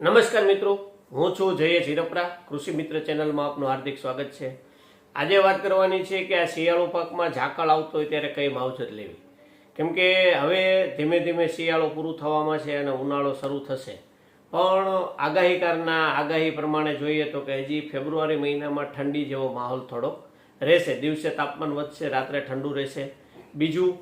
નમસ્કાર મિત્રો, હું છું જયેશ હિરપરા. કૃષિ મિત્ર ચેનલમાં આપનું હાર્દિક સ્વાગત છે. આજે વાત કરવાની છે કે આ શિયાળુ પાકમાં ઝાકળ આવતો હોય ત્યારે કઈ માવજત લેવી. કેમ કે હવે ધીમે ધીમે શિયાળો પૂરું થવામાં છે અને ઉનાળો શરૂ થશે. પણ આગાહીકારના આગાહી પ્રમાણે જોઈએ તો કે હજી ફેબ્રુઆરી મહિનામાં ઠંડી જેવો માહોલ થોડો રહેશે. દિવસે તાપમાન વધશે, રાત્રે ઠંડુ રહેશે. બીજું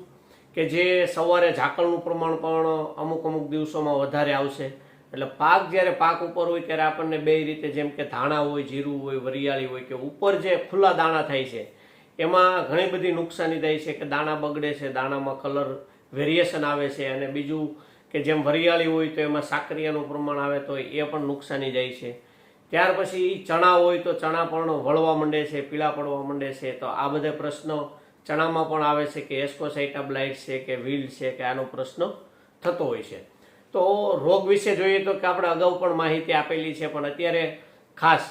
કે જે સવારે ઝાકળનું પ્રમાણ પણ અમુક અમુક દિવસોમાં વધારે આવશે. એટલે પાક જ્યારે પાક ઉપર હોય ત્યારે આપણને બે રીતે, જેમ કે ધાણા હોય, જીરું હોય, વરિયાળી હોય, કે ઉપર જે ખુલ્લા દાણા થાય છે એમાં ઘણી બધી નુકસાની થાય છે કે દાણા બગડે છે, દાણામાં કલર વેરિએશન આવે છે. અને બીજું કે જેમ વરિયાળી હોય તો એમાં સાકરિયાનું પ્રમાણ આવે તો એ પણ નુકસાની જાય છે. ત્યાર પછી ચણા હોય તો ચણા પણ વળવા માંડે છે, પીળા પડવા માંડે છે. તો આ બધા પ્રશ્નો ચણામાં પણ આવે છે કે એસ્કોસાઇટા બ્લાઇટ છે કે વીલ છે કે આનો પ્રશ્ન થતો હોય છે. તો રોગ વિશે જોઈએ તો કે આપણે અગાઉ પણ માહિતી આપેલી છે, પણ અત્યારે ખાસ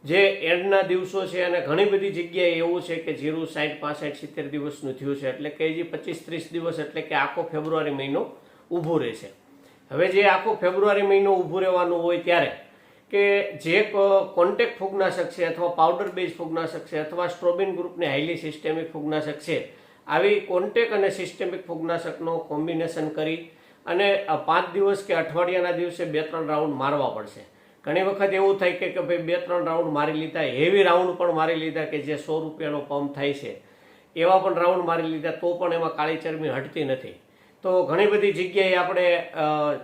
જે એન્ડના દિવસો છે અને ઘણી બધી જગ્યાએ એવું છે કે જીરું 60, 65, 70 દિવસનું થયું છે. એટલે કે હજી 25-30 દિવસ, એટલે કે આખો ફેબ્રુઆરી મહિનો ઊભો રહેશે. હવે જે આખો ફેબ્રુઆરી મહિનો ઊભું રહેવાનું હોય ત્યારે કે જે કોન્ટેક્ટ ફૂગનાશક છે અથવા પાવડર બેઝ ફૂગનાશક છે અથવા સ્ટ્રોબિન ગ્રુપની હાઈલી સિસ્ટેમિક ફૂગનાશક છે, આવી કોન્ટેક્ટ અને સિસ્ટેમિક ફૂગનાશકનો કોમ્બિનેશન કરી અને 5 દિવસ કે અઠવાડિયાના દિવસે 2-3 રાઉન્ડ મારવા પડશે. ઘણી વખત એવું થાય કે ભાઈ 2-3 રાઉન્ડ મારી લીધા, હેવી રાઉન્ડ પણ મારી લીધા કે જે 100 રૂપિયાનો પંપ થાય છે એવા પણ રાઉન્ડ મારી લીધા તો પણ એમાં કાળી ચરબી હટતી નથી. તો ઘણી બધી જગ્યાએ આપણે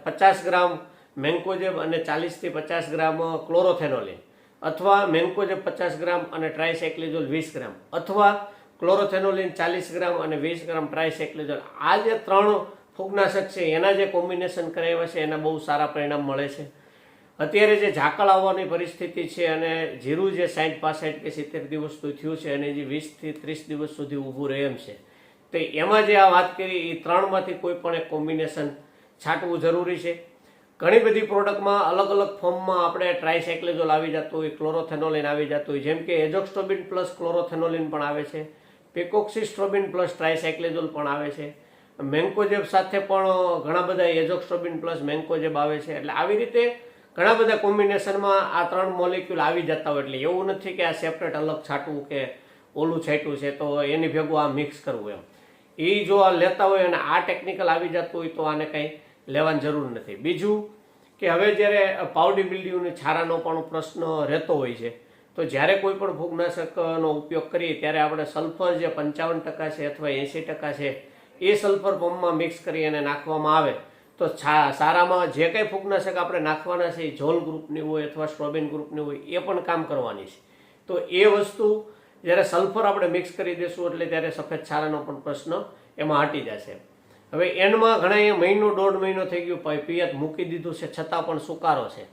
50 ગ્રામ મેન્કોજેબ અને 40 થી 50 ગ્રામ ક્લોરોથેનોલિન, અથવા મેન્કોજેબ 50 ગ્રામ અને ટ્રાયસાઇક્લિઝોલ 20 ગ્રામ, અથવા ક્લોરોથેનોલિન 40 ગ્રામ અને 20 ગ્રામ ટ્રાયસાઇક્લિઝોલ, આ જે 3 ફૂગનાશક છે એના જે કોમ્બિનેશન કરાવ્યા છે એના બહુ સારા પરિણામ મળે છે. અત્યારે જે ઝાકળ આવવાની પરિસ્થિતિ છે અને જીરું જે 60, 65 કે 70 દિવસનું થયું છે અને જે 20 થી 30 દિવસ સુધી ઊભું રહે એમ છે, તો એમાં જે આ વાત કરી એ 3માંથી કોઈ પણ એક કોમ્બિનેશન છાંટવું જરૂરી છે. ઘણી બધી પ્રોડક્ટમાં અલગ અલગ ફોર્મમાં આપણે ટ્રાયસાઇક્લિઝોલ આવી જતું હોય, ક્લોરોથેનોલિન આવી જતું હોય, જેમ કે એઝોક્સ્ટ્રોબિન પ્લસ ક્લોરોથેનોલિન પણ આવે છે, પેકોક્સીસ્ટ્રોબિન પ્લસ ટ્રાયસાઇક્લિઝોલ પણ આવે છે, મેન્કોજેબ સાથે પણ ઘણા બધા એઝોક્સ્ટ્રોબિન પ્લસ મેન્કોજેબ આવે છે. એટલે આવી રીતે ઘણા બધા કોમ્બિનેશનમાં આ 3 મોલિક્યુલ આવી જતા હોય. એટલે એવું નથી કે આ સેપરેટ અલગ છાંટવું કે ઓલું છાંટ્યું છે તો એની ભેગું આ મિક્સ કરવું એમ. એ જો આ લેતા હોય અને આ ટેકનિકલ આવી જતું હોય તો આને કંઈ લેવાની જરૂર નથી. બીજું કે હવે જ્યારે પાવડી મિલ્ડ્યુની છારાનો પણ પ્રશ્ન રહેતો હોય છે, તો જ્યારે કોઈ પણ ફૂગનાશકનો ઉપયોગ કરીએ ત્યારે આપણે સલ્ફર જે 55% છે અથવા 80% છે એ સલ્ફર પંપમાં મિક્સ કરી અને નાખવામાં આવે તો સારામાં જે કંઈ ફૂગનાશક આપણે નાખવાના છે એ ઝોલ ગ્રુપની હોય અથવા સ્ટ્રોબિન ગ્રુપની હોય એ પણ કામ કરવાની છે. તો એ વસ્તુ જ્યારે સલ્ફર આપણે મિક્સ કરી દઈશું એટલે ત્યારે સફેદ છારાનો પણ પ્રશ્ન એમાં હટી જશે. હવે એન્ડમાં ઘણા મહિનો 1.5 મહિનો થઈ ગયો, પિયત મૂકી દીધું છે છતાં પણ સુકારો છે,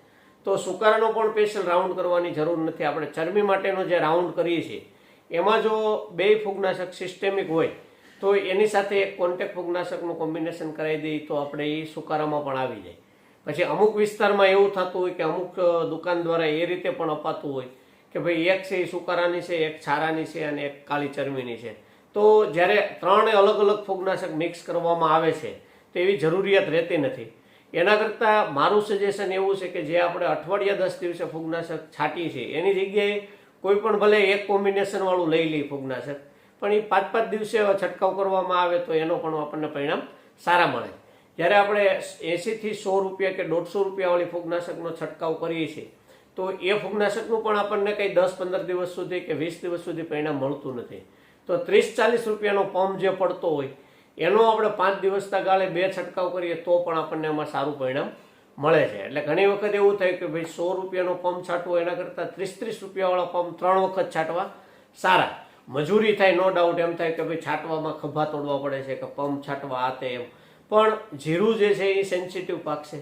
તો સુકારાનો પણ સ્પેશિયલ રાઉન્ડ કરવાની જરૂર નથી. આપણે ચરબી માટેનો જે રાઉન્ડ કરીએ છીએ એમાં જો 2 ફૂગનાશક સિસ્ટેમિક હોય તો એની સાથે એક કોન્ટેક્ટ ફૂગનાશકનું કોમ્બિનેશન કરાવી દઈએ તો આપણે એ સુકારામાં પણ આવી જાય. પછી અમુક વિસ્તારમાં એવું થતું હોય કે અમુક દુકાન દ્વારા એ રીતે પણ અપાતું હોય કે ભાઈ એક છે એ સુકારાની છે, એક છારાની છે અને એક કાળી ચરબીની છે. તો જ્યારે 3 અલગ અલગ ફૂગનાશક મિક્સ કરવામાં આવે છે તો એવી જરૂરિયાત રહેતી નથી. એના કરતાં મારું સજેશન એવું છે કે જે આપણે અઠવાડિયા 10 દિવસે ફૂગનાશક છાંટીએ છીએ એની જગ્યાએ કોઈ પણ ભલે એક કોમ્બિનેશનવાળું લઈ લઈએ ફૂગનાશક, પણ એ 5-5 દિવસે છંટકાવ કરવામાં આવે તો એનો પણ આપણને પરિણામ સારા મળે. જ્યારે આપણે 80 થી 100 રૂપિયા કે 150 રૂપિયાવાળી ફૂગનાશકનો છંટકાવ કરીએ છીએ તો એ ફૂગનાશકનું પણ આપણને કંઈ 10-15 દિવસ સુધી કે 20 દિવસ સુધી પરિણામ મળતું નથી. તો 30-40 રૂપિયાનો પંપ જે પડતો હોય એનો આપણે 5 દિવસના ગાળે 2 છંટકાવ કરીએ તો પણ આપણને એમાં સારું પરિણામ મળે છે. એટલે ઘણી વખત એવું થાય કે ભાઈ 100 રૂપિયાનો પંપ છાંટવો એના કરતાં 30-30 રૂપિયાવાળા પંપ 3 વખત છાંટવા સારા. મજૂરી થાય, નો ડાઉટ, એમ થાય કે ભાઈ છાંટવામાં ખભા તોડવા પડે છે કે પંપ છાંટવા આ તે એમ, પણ જીરું જે છે એ સેન્સિટિવ પાક છે.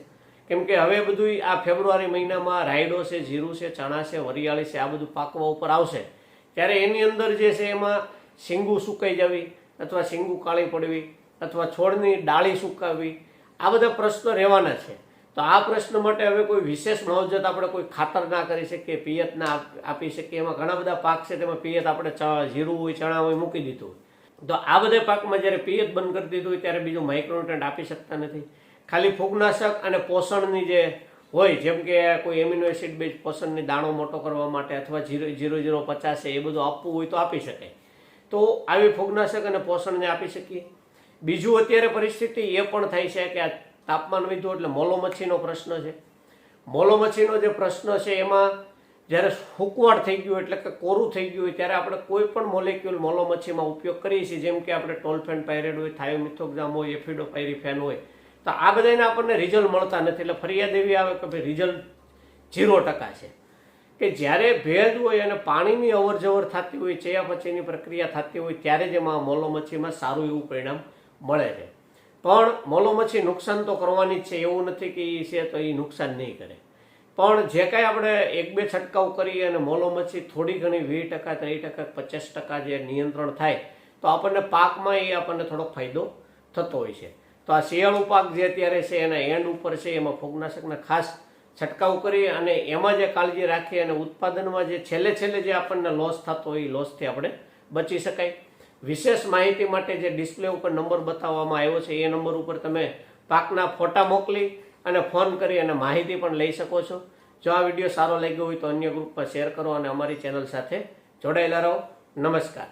કેમ કે હવે બધું આ ફેબ્રુઆરી મહિનામાં રાયડો છે, જીરું છે, ચણા છે, વરિયાળી છે, આ બધું પાકવા ઉપર આવશે ત્યારે એની અંદર જે છે એમાં શીંગું સુકાઈ જવી અથવા શીંગું કાળી પડવી અથવા છોડની ડાળી સુકાવી, આ બધા પ્રશ્નો રહેવાના છે. તો આ પ્રશ્ન માટે હવે કોઈ વિશેષ માવજત આપણે કોઈ ખાતર ના કરી શકીએ, પિયત ના આપી શકીએ. એમાં ઘણા બધા પાક છે તેમાં પિયત આપણે જીરું હોય, ચણા હોય મૂકી દીધું હોય. તો આ બધા પાકમાં જ્યારે પિયત બંધ કરી દીધું હોય ત્યારે બીજું માઇક્રોન્યુટ્રન્ટ આપી શકતા નથી. ખાલી ફૂગનાશક અને પોષણની જે હોય, જેમ કે કોઈ એમિનો એસિડ બેઝ પોષણની દાણો મોટો કરવા માટે અથવા 0.0050 એ બધું આપવું હોય તો આપી શકાય. તો આવી ફૂગનાશક અને પોષણને આપી શકીએ. બીજું અત્યારે પરિસ્થિતિ એ પણ થાય છે કે આ તાપમાન વધ્યું એટલે મોલો મચ્છીનો પ્રશ્ન છે. મોલો મચ્છીનો જે પ્રશ્ન છે એમાં જ્યારે હુકવાડ થઈ ગયું એટલે કે કોરું થઈ ગયું હોય ત્યારે આપણે કોઈ પણ મોલેક્યુલ મોલો મચ્છીમાં ઉપયોગ કરીએ છીએ, જેમ કે આપણે ટોલ્ફેન પાયરેટ હોય, થાયોમિથોક્ઝામ હોય, એફિડોપાયરીફેન હોય, તો આ બધાને આપણને રિઝલ્ટ મળતા નથી. એટલે ફરિયાદ એવી આવે કે ભાઈ રિઝલ્ટ 0% છે. કે જ્યારે ભેજ હોય અને પાણીની અવર જવર થતી હોય, ચયાપચયની પ્રક્રિયા થતી હોય, ત્યારે જ એમાં મોલો મચ્છીમાં સારું એવું પરિણામ મળે છે. પણ મોલો મચ્છી નુકસાન તો કરવાની જ છે, એવું નથી કે એ છે તો એ નુકસાન નહીં કરે. પણ જે કાંઈ આપણે 1-2 છંટકાવ કરીએ અને મોલો મચ્છી થોડી ઘણી 20%, 30%, 50% જે નિયંત્રણ થાય તો આપણને પાકમાં એ આપણને થોડોક ફાયદો થતો હોય છે. તો આ શિયાળુ પાક જે અત્યારે છે એના એન્ડ ઉપર છે, એમાં ફૂગનાશકના ખાસ છંટકાવ કરી અને એમાં જે કાળજી રાખી અને ઉત્પાદનમાં જે છેલ્લે જે આપણને લોસ થતો હોય એ લોસથી આપણે બચી શકાય. વિશેષ માહિતી માટે જે ડિસ્પ્લે ઉપર નંબર બતાવવામાં આવ્યો છે એ નંબર ઉપર તમે પાકના ફોટા મોકલી અને ફોન કરી અને માહિતી પણ લઈ શકો છો. જો આ વિડીયો સારો લાગ્યો હોય તો અન્ય ગ્રુપ પર શેર કરો અને અમારી ચેનલ સાથે જોડાયેલા રહો. નમસ્કાર.